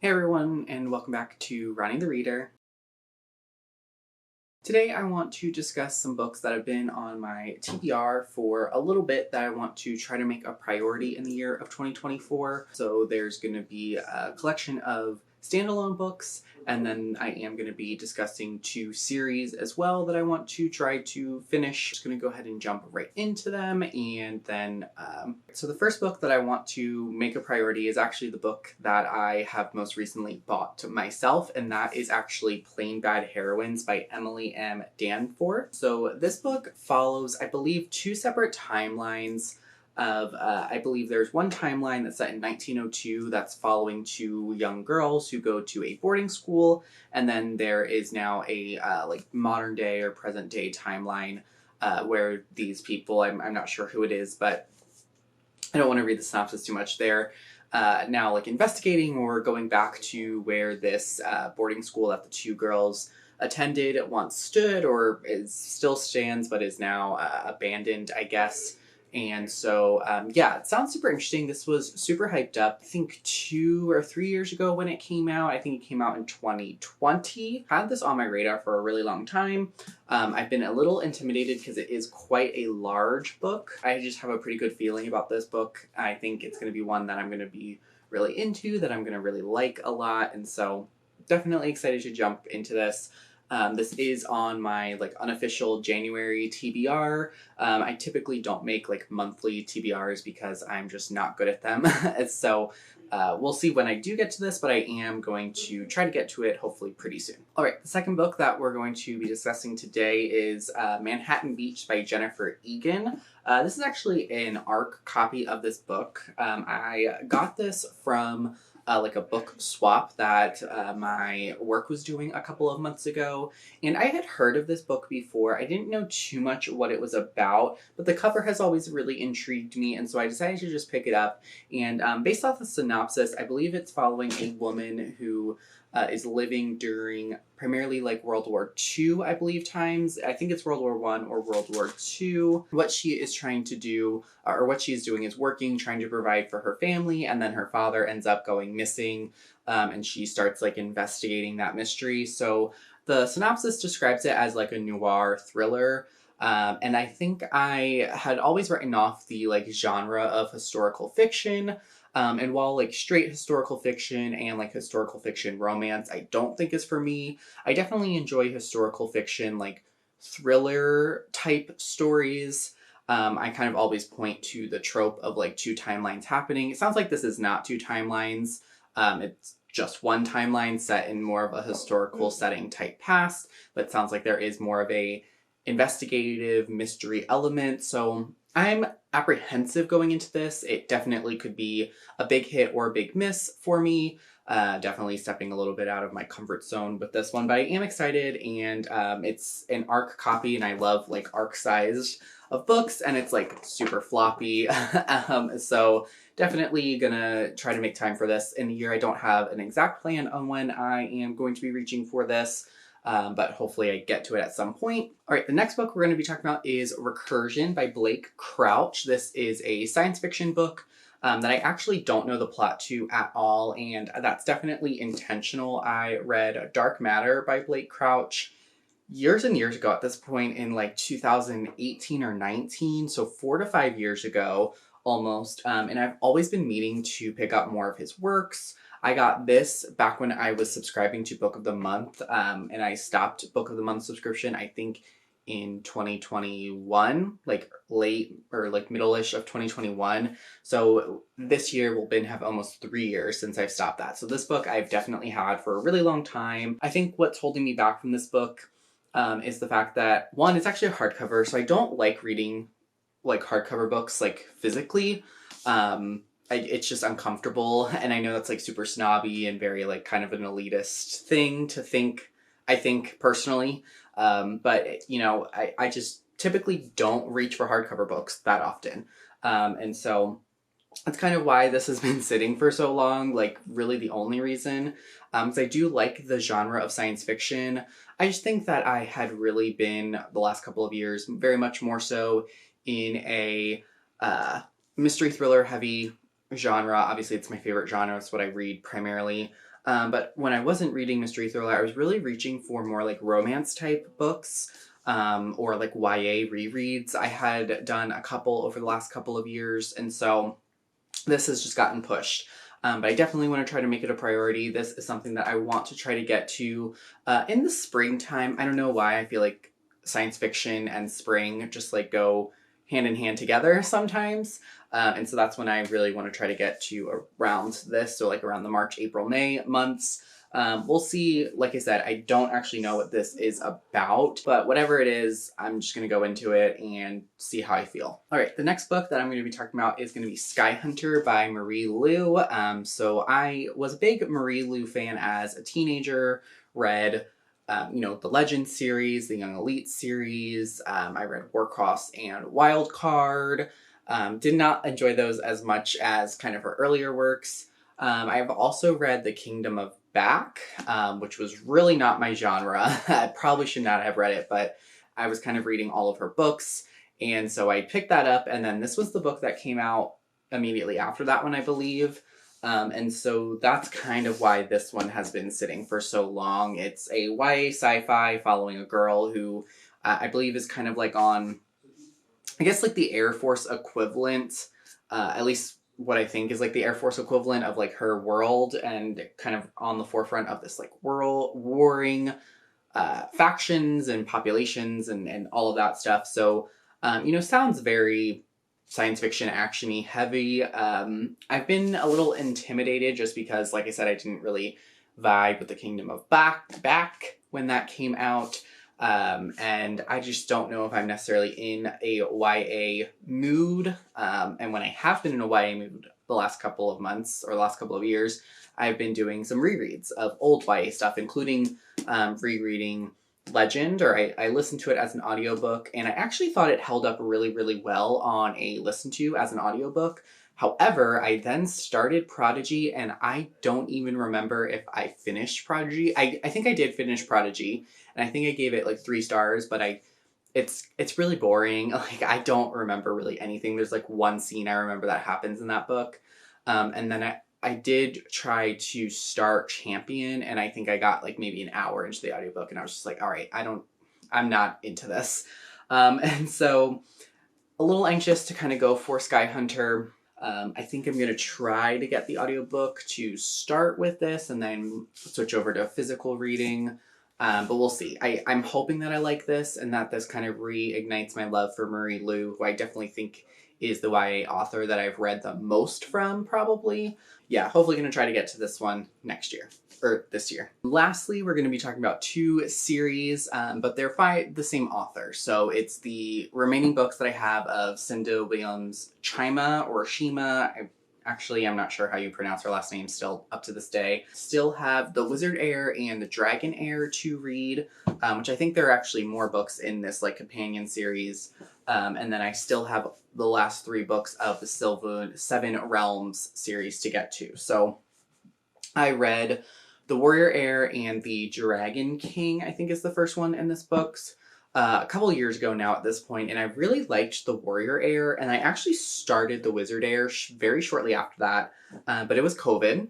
Hey everyone, and welcome back to Ronnie the Reader. Today I want to discuss some books that have been on my TBR for a little bit that I want to try to make a priority in the year of 2024. So there's going to be a collection of standalone books, and then I am going to be discussing two series as well that I want to try to finish. Just going to go ahead and jump right into them, and then so the first book that I want to make a priority is actually the book that I have most recently bought myself, and that is actually Plain Bad Heroines by Emily M. Danforth. So this book follows, I believe, two separate timelines of, I believe there's one timeline that's set in 1902 that's following two young girls who go to a boarding school, and then there is now a like modern day or present day timeline where these people, I'm not sure who it is, but I don't want to read the synopsis too much. They're now like investigating or going back to where this boarding school that the two girls attended once stood, or is still stands but is now abandoned, I guess. And so, yeah, it sounds super interesting. This was super hyped up. I think 2 or 3 years ago when it came out. I think it came out in 2020. Had this on my radar for a really long time. I've been a little intimidated because it is quite a large book. I just have a pretty good feeling about this book. I think it's going to be one that I'm going to be really into, that I'm going to really like a lot. And so definitely excited to jump into this. This is on my like unofficial January TBR. I typically don't make like monthly TBRs because I'm just not good at them. So we'll see when I do get to this, but I am going to try to get to it hopefully pretty soon. All right, the second book that we're going to be discussing today is Manhattan Beach by Jennifer Egan. This is actually an ARC copy of this book. I got this from like a book swap that my work was doing a couple of months ago. And I had heard of this book before. I didn't know too much what it was about, but the cover has always really intrigued me. And so I decided to just pick it up. And based off the synopsis, I believe it's following a woman who is living during primarily like World War II, I believe, times. I think it's World War I or World War II. What she is trying to do, or what she is doing, is working, trying to provide for her family, and then her father ends up going missing, and she starts like investigating that mystery. So the synopsis describes it as like a noir thriller. And I think I had always written off the like genre of historical fiction. And while like straight historical fiction and like historical fiction romance, I don't think is for me. I definitely enjoy historical fiction, like thriller type stories. I kind of always point to the trope of like two timelines happening. It sounds like this is not two timelines. It's just one timeline set in more of a historical setting type past, but it sounds like there is more of a investigative mystery element. So I'm apprehensive going into this. It definitely could be a big hit or a big miss for me. Definitely stepping a little bit out of my comfort zone with this one, but I am excited, and it's an ARC copy, and I love like ARC sized of books, and it's like super floppy. So definitely gonna try to make time for this in the year. I don't have an exact plan on when I am going to be reaching for this. But hopefully I get to it at some point. All right, the next book we're going to be talking about is Recursion by Blake Crouch. This is a science fiction book that I actually don't know the plot to at all, and that's definitely intentional. I read Dark Matter by Blake Crouch years and years ago, at this point in like 2018 or 19, so 4 to 5 years ago almost, and I've always been meaning to pick up more of his works. I got this back when I was subscribing to Book of the Month, and I stopped Book of the Month subscription, I think, in 2021, like late or like middle-ish of 2021. So this year will have almost 3 years since I've stopped that. So this book I've definitely had for a really long time. I think what's holding me back from this book is the fact that, one, it's actually a hardcover, so I don't like reading like hardcover books like physically. It's just uncomfortable, and I know that's like super snobby and very like kind of an elitist thing to think, I think personally, but you know, I just typically don't reach for hardcover books that often, and so that's kind of why this has been sitting for so long, like really the only reason, because I do like the genre of science fiction. I just think that I had really been, the last couple of years, very much more so in a mystery thriller heavy genre. Obviously it's my favorite genre, it's what I read primarily, But when I wasn't reading mystery thriller, I was really reaching for more like romance type books, or like YA rereads. I had done a couple over the last couple of years, and so this has just gotten pushed. But I definitely want to try to make it a priority. This is something that I want to try to get to in the springtime. I don't know why I feel like science fiction and spring just like go hand in hand together sometimes. And so that's when I really want to try to get to around this. So like around the March, April, May months. We'll see. Like I said, I don't actually know what this is about, but whatever it is, I'm just going to go into it and see how I feel. All right, the next book that I'm going to be talking about is going to be Sky Hunter by Marie Lu. So I was a big Marie Lu fan as a teenager, read the Legend series, the Young Elite series. I read Warcross and Wildcard. Did not enjoy those as much as kind of her earlier works. I have also read The Kingdom of Back, which was really not my genre. I probably should not have read it, but I was kind of reading all of her books, and so I picked that up, and then this was the book that came out immediately after that one, I believe. And so that's kind of why this one has been sitting for so long. It's a YA sci-fi following a girl who I believe is kind of like on, I guess like the Air Force equivalent, at least what I think is like the Air Force equivalent of like her world, and kind of on the forefront of this like warring factions and populations and all of that stuff. So, sounds very science fiction action-y heavy. I've been a little intimidated just because, like I said, I didn't really vibe with the Kingdom of Back when that came out. And I just don't know if I'm necessarily in a YA mood. And when I have been in a YA mood the last couple of months or the last couple of years, I've been doing some rereads of old YA stuff, including rereading Legend, or I listened to it as an audiobook, and I actually thought it held up really, really well on a listen to as an audiobook. However, I then started Prodigy, and I don't even remember if I finished Prodigy. I think I did finish Prodigy, and I think I gave it like 3 stars, but it's really boring. Like, I don't remember really anything. There's like one scene I remember that happens in that book. And then I did try to start Champion, and I think I got like maybe an hour into the audiobook, and I was just like, all right, I'm not into this. And so a little anxious to kind of go for Sky Hunter. I think I'm going to try to get the audiobook to start with this and then switch over to physical reading. But we'll see. I'm hoping that I like this and that this kind of reignites my love for Marie Lu, who I definitely think is the YA author that I've read the most from, probably. Yeah, hopefully going to try to get to this one next year. Or this year. Lastly, we're going to be talking about 2 series, but they're by the same author. So it's the remaining books that I have of Cinda Williams' Chima or Shima. I'm not sure how you pronounce her last name still up to this day. Still have The Wizard Heir and The Dragon Heir to read, which I think there are actually more books in this like companion series. And then I still have the last 3 books of the Seven Realms series to get to. So I read The Warrior Heir and The Dragon King, I think is the first one in this books, a couple years ago now at this point, and I really liked The Warrior Heir, and I actually started The Wizard Heir very shortly after that, but it was COVID,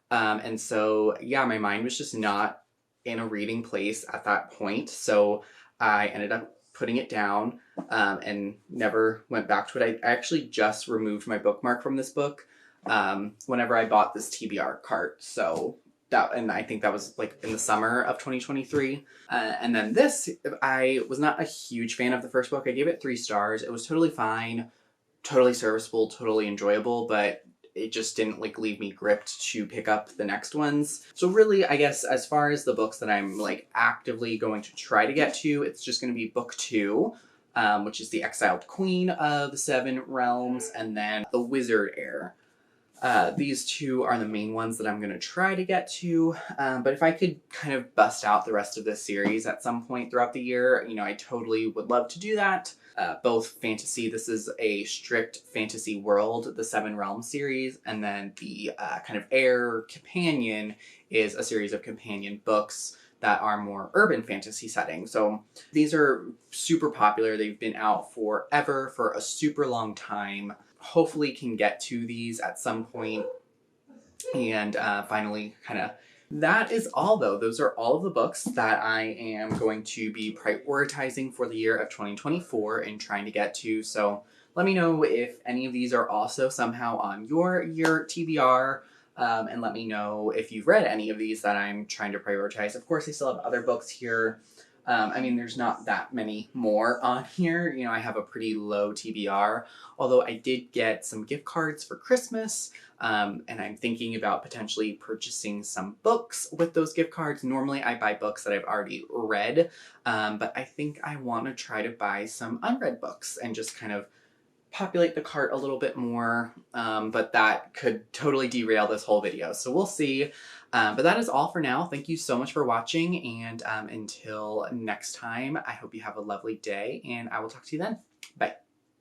and so, yeah, my mind was just not in a reading place at that point, so I ended up putting it down, and never went back to it. I actually just removed my bookmark from this book, whenever I bought this TBR cart, so and I think that was like in the summer of 2023. And then this, I was not a huge fan of the first book. I gave it 3 stars. It was totally fine, totally serviceable, totally enjoyable, but it just didn't like leave me gripped to pick up the next ones. So really, I guess as far as the books that I'm like actively going to try to get to, it's just going to be book 2, which is The Exiled Queen of the Seven Realms, and then The Wizard Heir. These 2 are the main ones that I'm going to try to get to, but if I could kind of bust out the rest of this series at some point throughout the year, I totally would love to do that. Both fantasy, this is a strict fantasy world, the Seven Realms series, and then the kind of Heir companion is a series of companion books that are more urban fantasy settings. So these are super popular. They've been out forever, for a super long time. Hopefully can get to these at some point. And finally, kind of, that is all though. Those are all of the books that I am going to be prioritizing for the year of 2024 and trying to get to. So let me know if any of these are also somehow on your year TBR. And let me know if you've read any of these that I'm trying to prioritize. Of course, I still have other books here. I mean, there's not that many more on here. You know, I have a pretty low TBR, although I did get some gift cards for Christmas, and I'm thinking about potentially purchasing some books with those gift cards. Normally, I buy books that I've already read, but I think I want to try to buy some unread books and just kind of populate the cart a little bit more, but that could totally derail this whole video. So we'll see. But that is all for now. Thank you so much for watching, and until next time, I hope you have a lovely day, and I will talk to you then. Bye.